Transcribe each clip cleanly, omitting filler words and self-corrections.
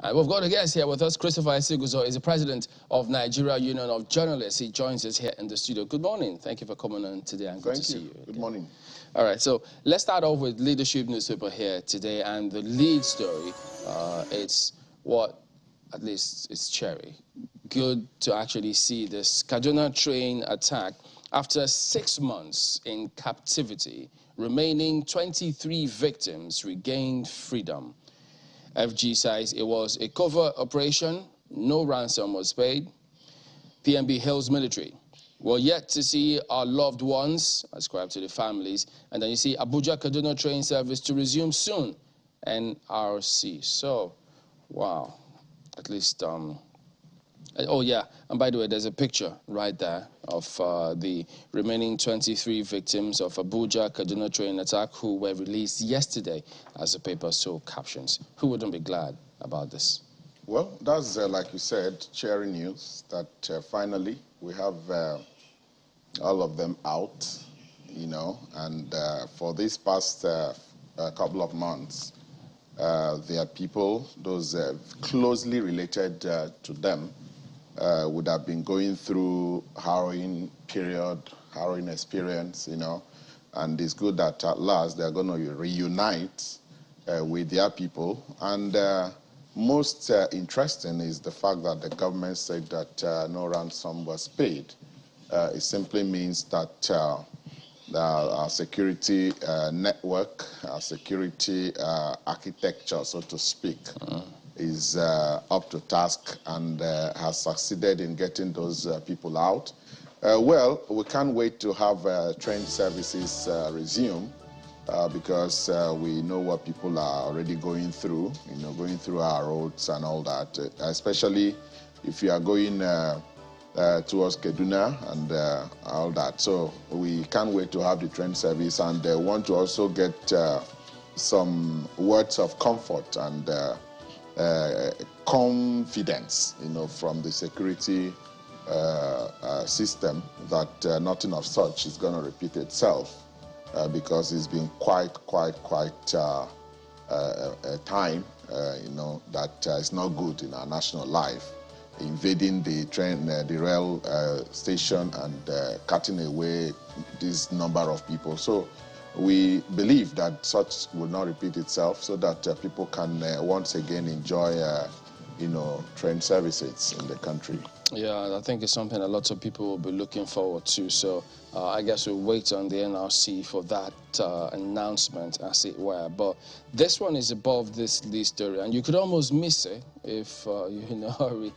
We've got a guest here with us. Christopher Isiguzo is the president of Nigeria Union of Journalists. He joins us here in the studio. Good morning. Thank you for coming on today and good to see you. Good morning. All right, so let's start off with Leadership newspaper here today, and the lead story, it's what, at least it's cherry. Good to actually see this Kaduna train attack. After 6 months in captivity, remaining 23 victims regained freedom. FG says it was a covert operation, no ransom was paid. PNB hails military. We're yet to see our loved ones, ascribed to the families, and then you see Abuja Kaduna train service to resume soon, NRC. So, wow, at least, oh yeah, and by the way, there's a picture right there of the remaining 23 victims of Abuja Kaduna train attack who were released yesterday, as the paper so captions. Who wouldn't be glad about this? Well, that's, like you said, cheering news that finally we have all of them out, you know, and for this past couple of months, there are people, those closely related to them, would have been going through harrowing period, harrowing experience, you know, and it's good that at last they're going to reunite with their people. And most interesting is the fact that the government said that no ransom was paid. It simply means that our security network, our security architecture, so to speak, is up to task and has succeeded in getting those people out. Well, we can't wait to have train services resume because we know what people are already going through, you know, going through our roads and all that, especially if you are going towards Kaduna and all that. So we can't wait to have the train service, and want to also get some words of comfort and confidence, you know, from the security system that nothing of such is going to repeat itself, because it's been quite a time, you know, that is not good in our national life, invading the train, the rail station and cutting away this number of people. So we believe that such will not repeat itself, so that people can once again enjoy, you know, train services in the country. Yeah, I think it's something a lot of people will be looking forward to. So I guess we'll wait on the NRC for that announcement, as it were. But this one is above this lead story, and you could almost miss it if you're in a hurry.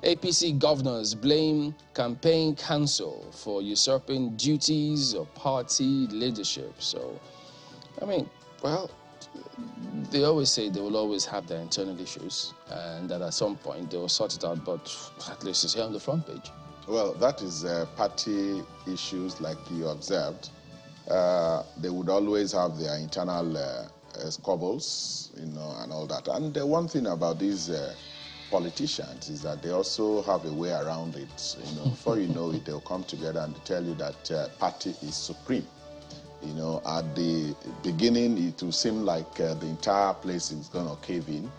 APC governors blame campaign council for usurping duties of party leadership. So, I mean, well, they always say they will always have their internal issues and that at some point they will sort it out, but at least it's here on the front page. Well, that is party issues, like you observed. They would always have their internal squabbles, you know, and all that. And the one thing about these politicians is that they also have a way around it. You know, before you know it, they'll come together and tell you that party is supreme. You know, at the beginning, it will seem like the entire place is going to cave in.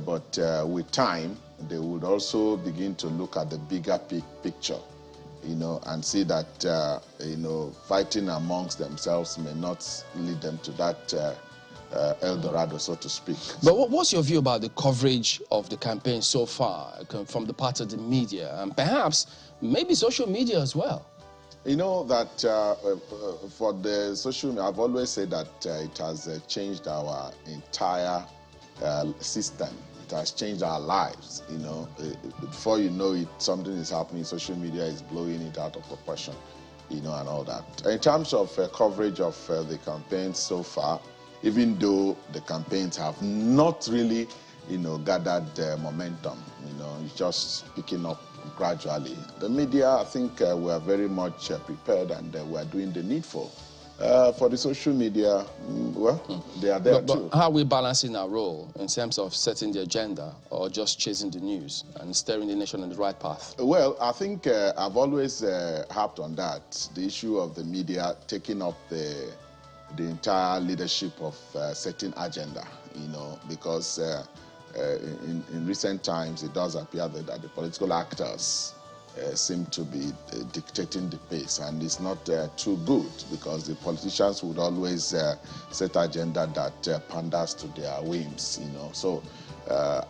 But with time, they would also begin to look at the bigger picture, you know, and see that, you know, fighting amongst themselves may not lead them to that El Dorado, so to speak. But what's your view about the coverage of the campaign so far from the part of the media and perhaps maybe social media as well? You know that for the social media, I've always said that it has changed our entire system. It has changed our lives, you know. Before you know it, something is happening, social media is blowing it out of proportion, you know, and all that. In terms of coverage of the campaigns so far, even though the campaigns have not really, you know, gathered momentum, you know, it's just picking up gradually. The media, I think we are very much prepared, and we are doing the needful. For the social media, well, they are there too. But how are we balancing our role in terms of setting the agenda or just chasing the news and steering the nation in the right path? Well, I think I've always harped on that, the issue of the media taking up the entire leadership of setting agenda, you know, because in recent times, it does appear that the political actors seem to be dictating the pace, and it's not too good, because the politicians would always set agenda that panders to their whims, you know. So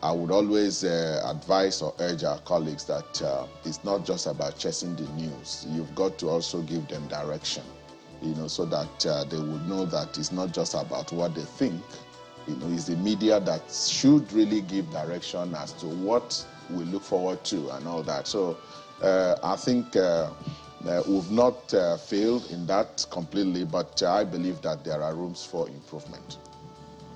I would always advise or urge our colleagues that it's not just about chasing the news. You've got to also give them direction, you know, so that they would know that it's not just about what they think. You know, it's the media that should really give direction as to what we look forward to and all that. So I think we've not failed in that completely, but I believe that there are rooms for improvement.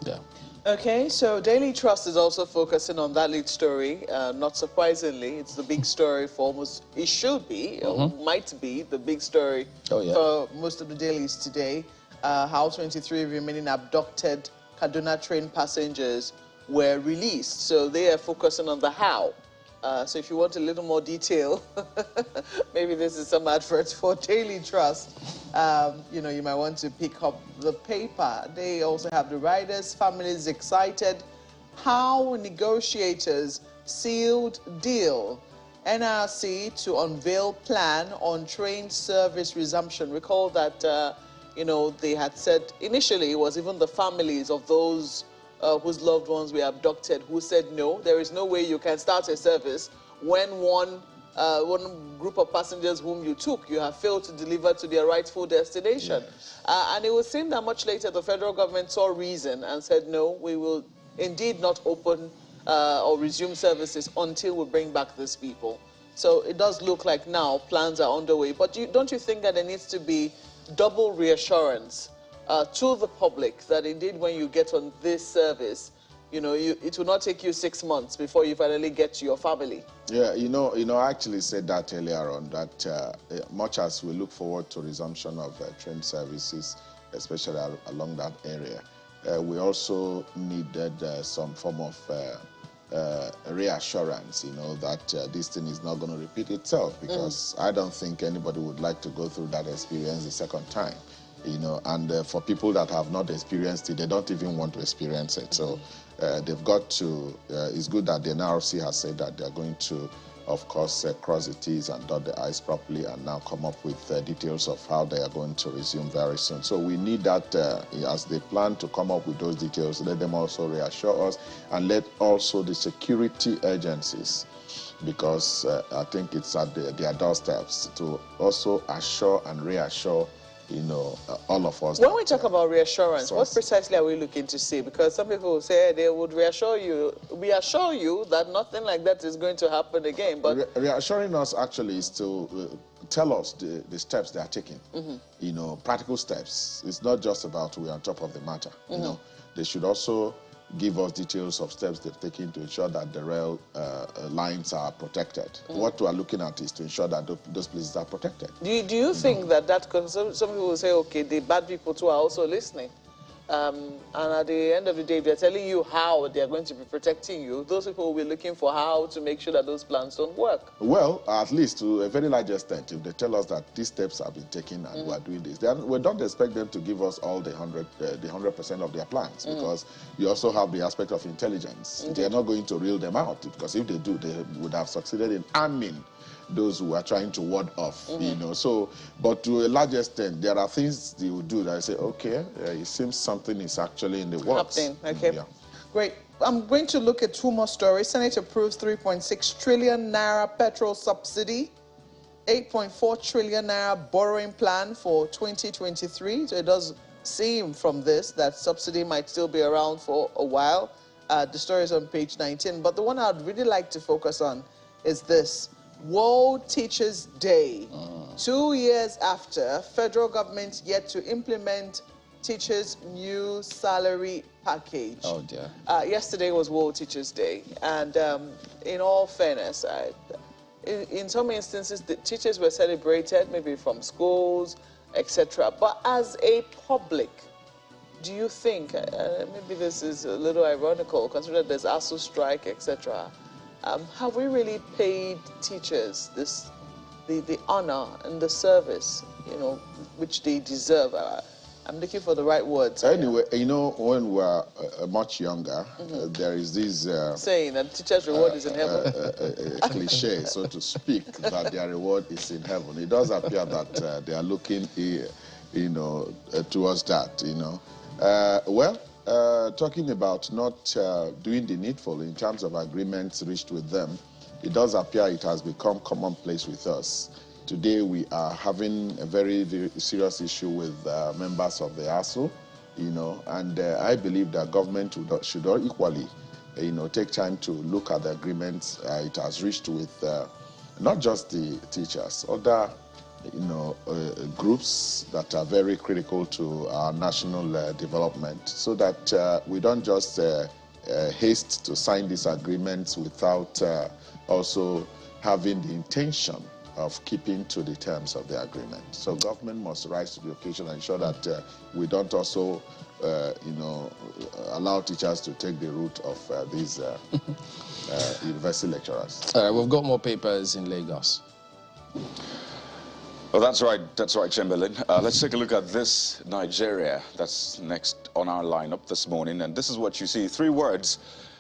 Yeah. Okay, so Daily Trust is also focusing on that lead story. Not surprisingly, it's the big story for almost, it should be, or might be, the big story for most of the dailies today. How 23 remaining abducted Kaduna train passengers were released. So they are focusing on the how. So if you want a little more detail, maybe this is some adverts for Daily Trust. You know, you might want to pick up the paper. They also have the riders' families excited. How negotiators sealed deal. NRC to unveil plan on train service resumption. Recall that, you know, they had said initially it was even the families of those whose loved ones were abducted who said no, there is no way you can start a service when one group of passengers whom you took, you have failed to deliver to their rightful destination. Yes. And it was seen that much later the federal government saw reason and said no, we will indeed not open or resume services until we bring back these people. So it does look like now plans are underway. But don't you think that there needs to be double reassurance to the public that indeed when you get on this service, you know, it will not take you 6 months before you finally get to your family? Yeah, you know, I actually said that earlier on, that much as we look forward to resumption of train services, especially along that area, we also needed some form of reassurance, you know, that this thing is not going to repeat itself, because I don't think anybody would like to go through that experience the second time, you know, and for people that have not experienced it, they don't even want to experience it. So they've got to, it's good that the NRC has said that they're going to, of course, cross the T's and dot the I's properly, and now come up with details of how they are going to resume very soon. So we need that as they plan to come up with those details, let them also reassure us, and let also the security agencies, because I think it's at their doorsteps, to also assure and reassure, you know, all of us. When we talk about reassurance, what precisely are we looking to see? Because some people will say they would reassure you that nothing like that is going to happen again. But reassuring us actually is to tell us the steps they are taking, you know, practical steps. It's not just about we're on top of the matter, you know. They should also give us details of steps they've taken to ensure that the rail lines are protected. What we are looking at is to ensure that those places are protected. Do you think that because some people will say, okay, the bad people too are also listening. And at the end of the day, they're telling you how they're going to be protecting you. Those people will be looking for how to make sure that those plans don't work. Well, at least to a very large extent, if they tell us that these steps have been taken and we are doing this, then we don't expect them to give us all the 100% of their plans, because you also have the aspect of intelligence. They're not going to reel them out, because if they do, they would have succeeded in arming those who are trying to ward off, you know. So, but to a large extent, there are things they will do that I say, okay, it seems something is actually in the works. Happening. Okay. Yeah. Great. I'm going to look at two more stories. Senate approves 3.6 trillion naira petrol subsidy, 8.4 trillion naira borrowing plan for 2023. So it does seem from this that subsidy might still be around for a while. The story is on page 19. But the one I'd really like to focus on is this. World Teachers Day. 2 years after, federal government yet to implement teachers' new salary package. Oh dear. Yesterday was World Teachers Day, and in all fairness, in some instances, the teachers were celebrated, maybe from schools, etc. But as a public, do you think, maybe this is a little ironical, considering there's ASU strike, etc., have we really paid teachers the honor and the service, you know, which they deserve? I'm looking for the right words. Anyway, you know, when we were much younger, there is this saying that teacher's reward is in heaven. A cliche, so to speak, that their reward is in heaven. It does appear that they are looking, you know, towards that. You know, talking about not doing the needful in terms of agreements reached with them, it does appear it has become commonplace with us. Today we are having a very, very serious issue with members of the ASO, you know, and I believe that government should equally, you know, take time to look at the agreements it has reached with not just the teachers, other, you know, groups that are very critical to our national development, so that we don't just haste to sign these agreements without also having the intention of keeping to the terms of the agreement. So government must rise to the occasion and ensure that we don't also, you know, allow teachers to take the route of these university lecturers. All right, we've got more papers in Lagos. Well, that's right, Chamberlain. Let's take a look at this Nigeria. That's next on our lineup this morning. And this is what you see. 3 words: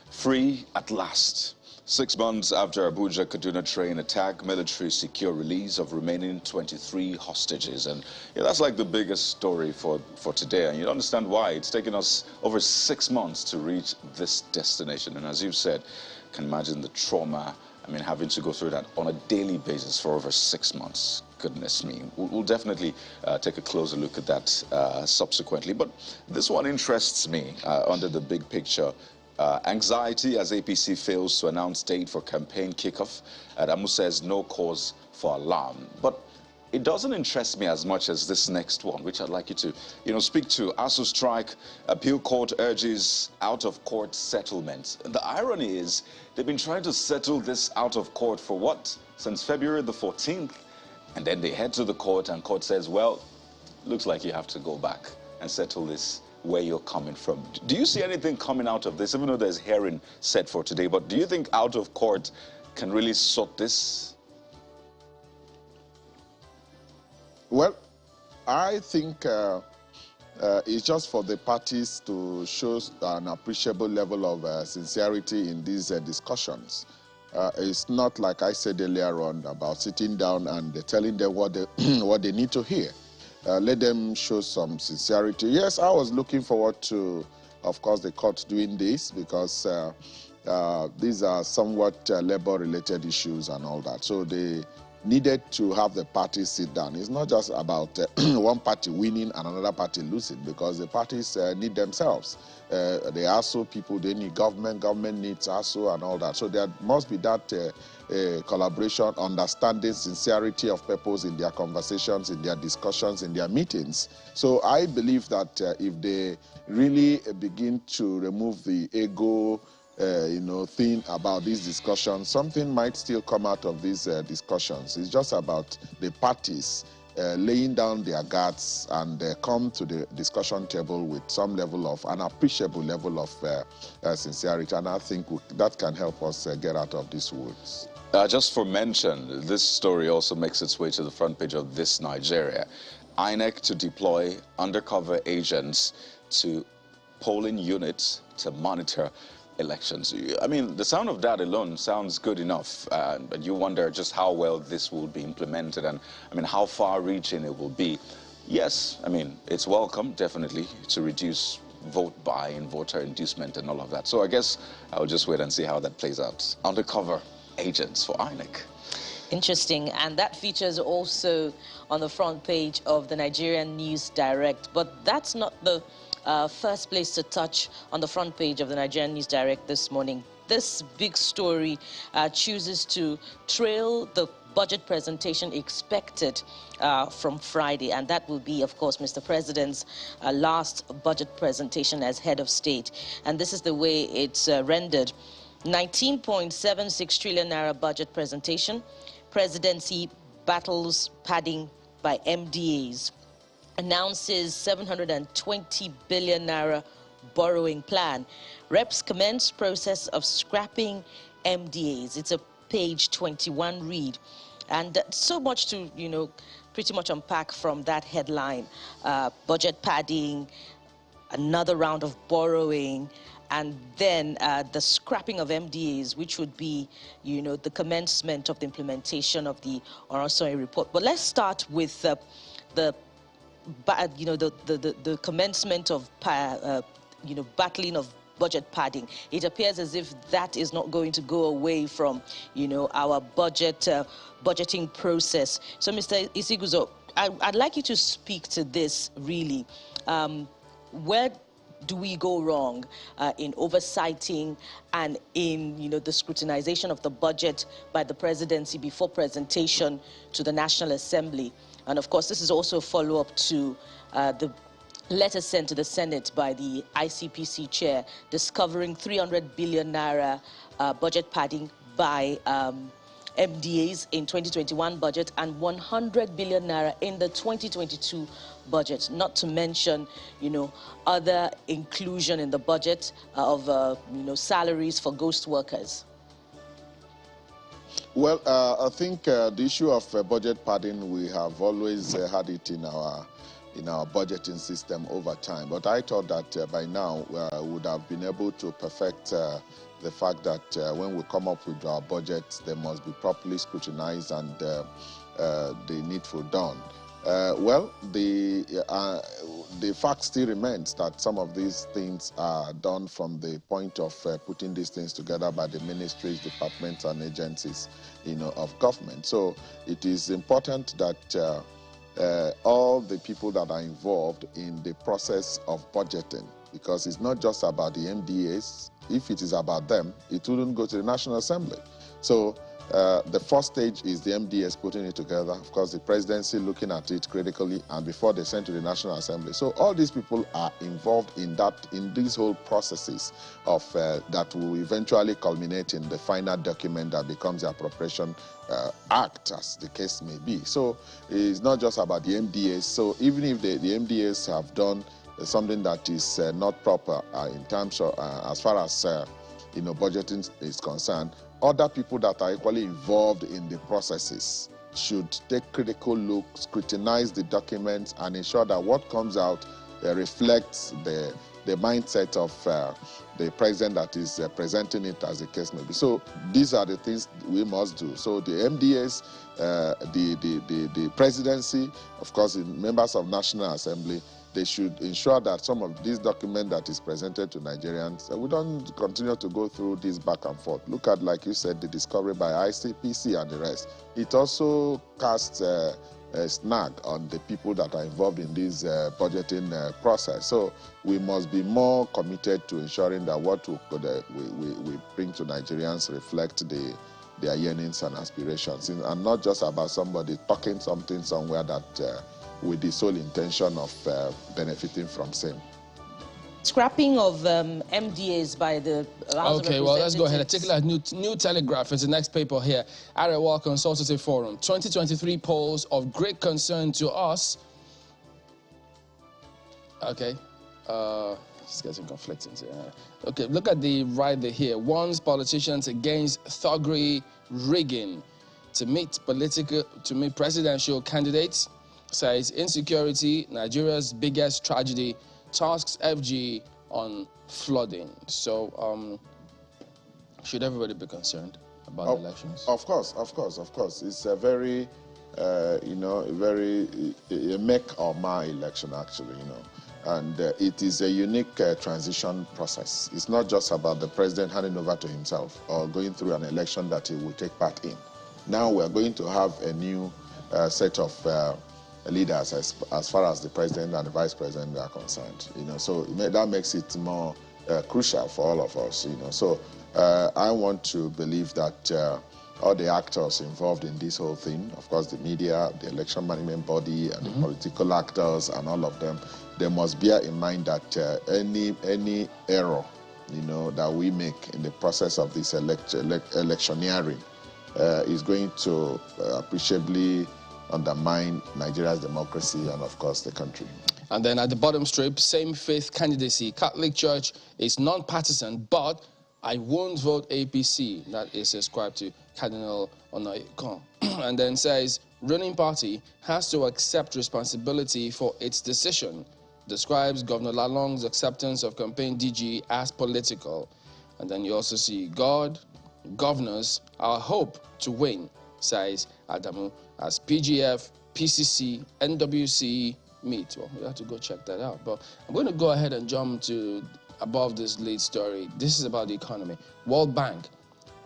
free at last. 6 months after Abuja Kaduna train attack, military secure release of remaining 23 hostages. And yeah, that's like the biggest story for today. And you understand why. It's taken us over 6 months to reach this destination. And as you've said, you can imagine the trauma, I mean, having to go through that on a daily basis for over 6 months. Goodness me. We'll definitely take a closer look at that subsequently. But this one interests me under the big picture. Anxiety as APC fails to announce date for campaign kickoff. Adamu says no cause for alarm. But it doesn't interest me as much as this next one, which I'd like you to, you know, speak to. ASU strike, appeal court urges out-of-court settlement. The irony is they've been trying to settle this out of court for what? Since February the 14th. And then they head to the court and court says, well, looks like you have to go back and settle this where you're coming from. Do you see anything coming out of this, even though there's hearing set for today? But do you think out of court can really sort this? Well, I think it's just for the parties to show an appreciable level of sincerity in these discussions. It's not like I said earlier on about sitting down and telling them what they need to hear. Let them show some sincerity. Yes, I was looking forward to, of course, the court doing this, because these are somewhat labor-related issues and all that. So they needed to have the parties sit down. It's not just about one party winning and another party losing, because the parties need themselves. They also people, they need government needs ASU and all that. So there must be that collaboration, understanding, sincerity of purpose in their conversations, in their discussions, in their meetings. So I believe that if they really begin to remove the ego, you know, thing about these discussions, something might still come out of these discussions. It's just about the parties laying down their guards and come to the discussion table with some level of, an appreciable level of sincerity. And I think that can help us get out of these woods. Just for mention, this story also makes its way to the front page of This Nigeria. INEC to deploy undercover agents to polling units to monitor elections. I mean, the sound of that alone sounds good enough, but you wonder just how well this will be implemented and, I mean, how far-reaching it will be. Yes, I mean, it's welcome, definitely, to reduce vote buying, voter inducement and all of that. So I guess I'll just wait and see how that plays out. Undercover agents for INEC. Interesting, and that features also on the front page of the Nigerian News Direct. But that's not the first place to touch on the front page of the Nigerian News Direct this morning. This big story chooses to trail the budget presentation expected from Friday, and that will be, of course, Mr. President's last budget presentation as head of state. And this is the way it's rendered. 19.76 trillion naira budget presentation. Presidency battles padding by MDAs. Announces 720 billion naira borrowing plan. Reps commence process of scrapping MDAs. It's a page 21 read. And so much to, you know, pretty much unpack from that headline. Budget padding, another round of borrowing, and then the scrapping of MDAs, which would be, you know, the commencement of the implementation of the Oronsoi report. But let's start with the commencement of, battling of budget padding. It appears as if that is not going to go away from, you know, our budgeting process. So, Mr. Isiguzo, I'd like you to speak to this, really. Where do we go wrong in oversighting and in, you know, the scrutinization of the budget by the presidency before presentation to the National Assembly? And of course, this is also a follow-up to the letter sent to the Senate by the ICPC chair discovering 300 billion naira budget padding by MDAs in 2021 budget and 100 billion naira in the 2022 budget, not to mention, you know, other inclusion in the budget of, salaries for ghost workers. Well, I think the issue of budget padding, we have always had it in our budgeting system over time. But I thought that by now we would have been able to perfect the fact that when we come up with our budget, they must be properly scrutinized and the needful done. Well, the fact still remains that some of these things are done from the point of putting these things together by the ministries, departments, and agencies, you know, of government. So it is important that all the people that are involved in the process of budgeting, because it's not just about the MDAs. If it is about them, it wouldn't go to the National Assembly. So the first stage is the MDAs putting it together, of course the presidency looking at it critically, and before they send to the National Assembly. So all these people are involved in these whole processes of that will eventually culminate in the final document that becomes the appropriation act, as the case may be. So it's not just about the MDAs. So even if the MDAs have done something that is not proper in terms of as far as budgeting is concerned, other people that are equally involved in the processes should take critical look, scrutinize the documents, and ensure that what comes out reflects the mindset of the president that is presenting it, as the case may be. So these are the things we must do. So the MDAs, the presidency, of course, the members of National Assembly, they should ensure that some of this document that is presented to Nigerians, we don't continue to go through this back and forth. Look at, like you said, the discovery by ICPC and the rest. It also casts a snag on the people that are involved in this budgeting process. So we must be more committed to ensuring that what we bring to Nigerians reflect their yearnings and aspirations, and not just about somebody talking something somewhere that with the sole intention of benefiting from same. Scrapping of MDAs by the House of Okay, well, let's go ahead. Take a look at New Telegraph. It's the next paper here. Arewa Consultative Forum. 2023 polls of great concern to us. Okay. It's getting conflicting here. Okay, look at the right there here. Warns politicians against thuggery rigging to meet presidential candidates. Says insecurity, Nigeria's biggest tragedy, tasks FG on flooding. So, should everybody be concerned about the elections? Of course. It's a very, a make or mar election, actually, And it is a unique transition process. It's not just about the president handing over to himself or going through an election that he will take part in. Now we're going to have a new set of leaders as far as the president and the vice president are concerned, so that makes it more crucial for all of us, So I want to believe that all the actors involved in this whole thing, of course the media, the election management body, and the political actors, and all of them, they must bear in mind that any error, that we make in the process of this electioneering is going to appreciably undermine Nigeria's democracy and, of course, the country. And then at the bottom strip, same faith candidacy. Catholic Church is non-partisan, but I won't vote APC. That is ascribed to Cardinal Onaikon. And then says ruling party has to accept responsibility for its decision, describes Governor Lalong's acceptance of campaign DG as political. And then you also see governors, our hope to win, says Adamu, as PGF, PCC, NWC meet. Well, we have to go check that out. But I'm going to go ahead and jump to above this lead story. This is about the economy. World Bank,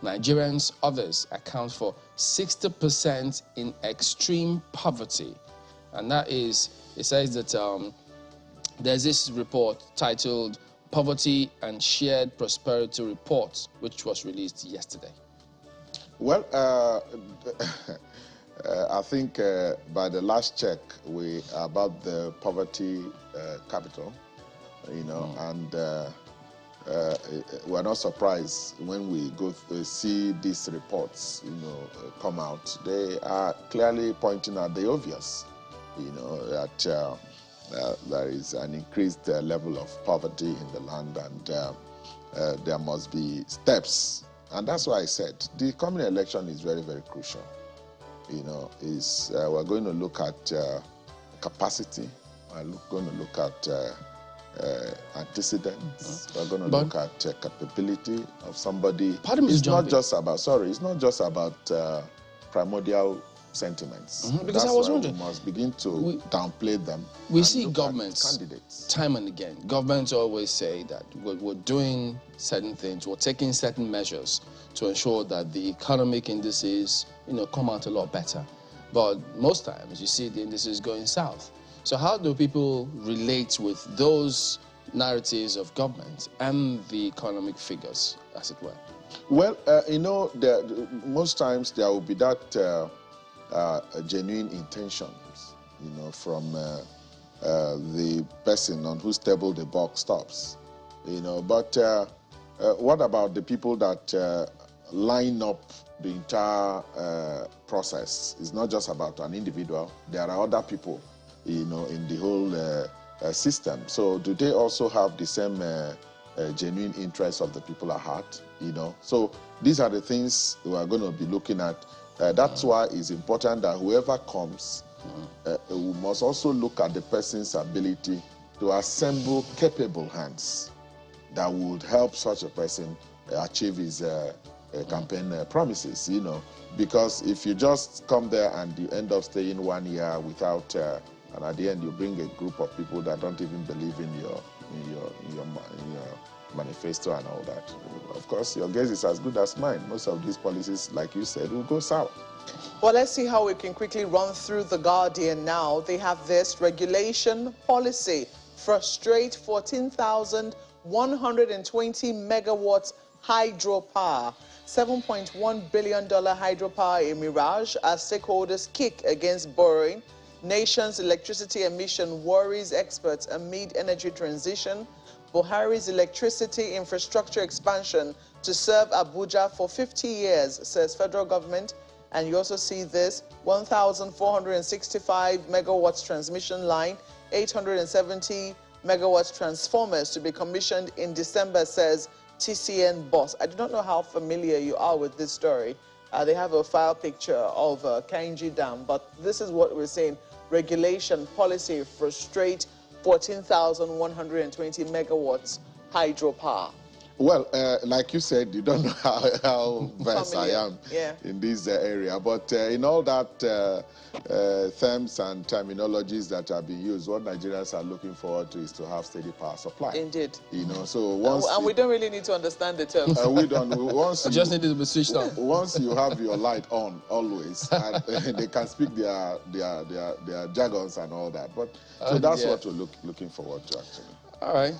Nigerians, others account for 60% in extreme poverty. And that is, it says that there's this report titled Poverty and Shared Prosperity Report, which was released yesterday. Well, I think by the last check, we about the poverty capital, you know, and we're not surprised when we go see these reports, you know, come out. They are clearly pointing at the obvious, you know, that there is an increased level of poverty in the land, and there must be steps. And that's why I said the coming election is very, very crucial. You know, we're going to look at capacity. We're going to look at antecedents. We're going to look at capability of somebody. It's not just about, it's not just about primordial sentiments. Because I was wondering, we must begin to downplay them. We see governments time and again. Governments always say that we're doing certain things, we're taking certain measures to ensure that the economic indices, you know, come out a lot better. But most times you see the indices going south. So how do people relate with those narratives of government and the economic figures, as it were? Well, you know, most times there will be that genuine intentions, you know, from the person on whose table the buck stops, you know. But what about the people that line up the entire process? It's not just about an individual. There are other people, you know, in the whole system. So do they also have the same genuine interests of the people at heart, you know? So these are the things we are going to be looking at. That's why it's important that whoever comes, we must also look at the person's ability to assemble capable hands that would help such a person achieve his campaign promises, you know. Because if you just come there and you end up staying 1 year without, and at the end you bring a group of people that don't even believe in your manifesto and all that, of course your guess is as good as mine. Most of these policies, like you said, will go south. Well, let's see how we can quickly run through The Guardian now. They have this: regulation policy frustrate 14,120 megawatts hydropower. $7.1 billion hydropower in Mirage as stakeholders kick against borrowing. Nation's electricity emission worries experts amid energy transition. Buhari's electricity infrastructure expansion to serve Abuja for 50 years, says federal government. And you also see this: 1,465 megawatts transmission line, 870 megawatts transformers to be commissioned in December, says TCN boss. I do not know how familiar you are with this story. They have a file picture of Kainji Dam, but this is what we're saying: regulation policy frustrate 14,120 megawatts hydropower. Well, like you said, you don't know how versed I am in this area, but in all that terms and terminologies that are being used, what Nigerians are looking forward to is to have steady power supply. Indeed. You know, so once and we don't really need to understand the terms. We don't. Once I just need it to be switched on. Once you have your light on, always, and they can speak their jargons and all that. But so that's what we're looking forward to, actually. All right.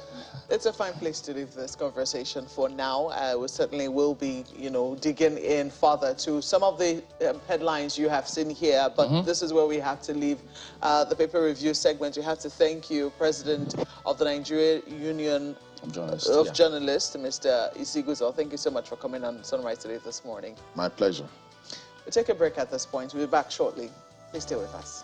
It's a fine place to leave this conversation for now. We certainly will be, you know, digging in further to some of the headlines you have seen here, but this is where we have to leave the paper review segment. We have to thank you, President of the Nigeria Union of Journalists, Mr. Isiguzo. Thank you so much for coming on Sunrise today this morning. My pleasure. We'll take a break at this point. We'll be back shortly. Please stay with us.